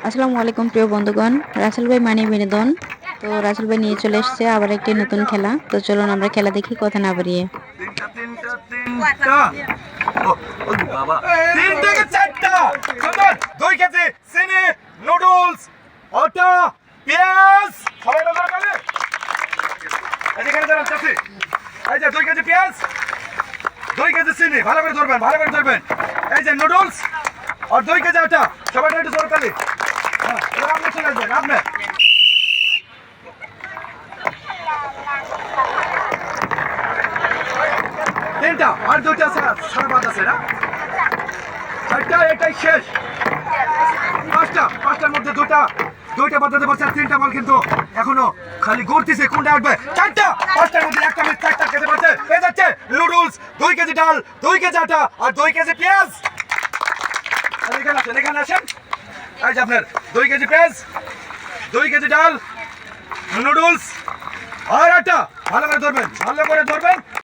আসসালামু আলাইকুম প্রিয় বন্ধুগণ, রাসেল ভাই মানি বিনোদন। তো রাসেল ভাই নিয়ে চলে এসেছে আবার একটি নতুন খেলা। তো চলুন আমরা খেলা দেখি, কথা না বাড়িয়ে। তিনটা তিনটা তিনটা ও ও বাবা তিন থেকে চারটা সুন্দর 2 কেজি চিনি নুডলস আটা পেঁয়াজ সবাই নজর করে এখানে দাঁড়ান চাচি এই যে 2 কেজি পেঁয়াজ 2 কেজি চিনি ভালো করে ধরবেন এই যে নুডলস আর 2 কেজি আটা সবাই একটু জোরে তালি হ্যাঁ এবার আপনি চলে আসবেন আপনি তিনটা আর দুইটা সারা বাদ আছে না চারটা এটাই শেষ পাঁচটার মধ্যে দুইটা বাদ পারছে তিনটা বল কিন্তু এখনো খালি ঘুরতেছে কোনটা আসবে চারটা পাঁচটার মধ্যে একটা মিনিট চারটা খেতে পারছে এ যাচ্ছে নুডলস 2 কেজি ডাল 2 কেজি আটা আর 2 কেজি পেঁয়াজ এখানে আসেন এই যে আপনার 2 কেজি পেঁয়াজ 2 কেজি ডাল নুডলস আর আটা ভালো করে ধরবেন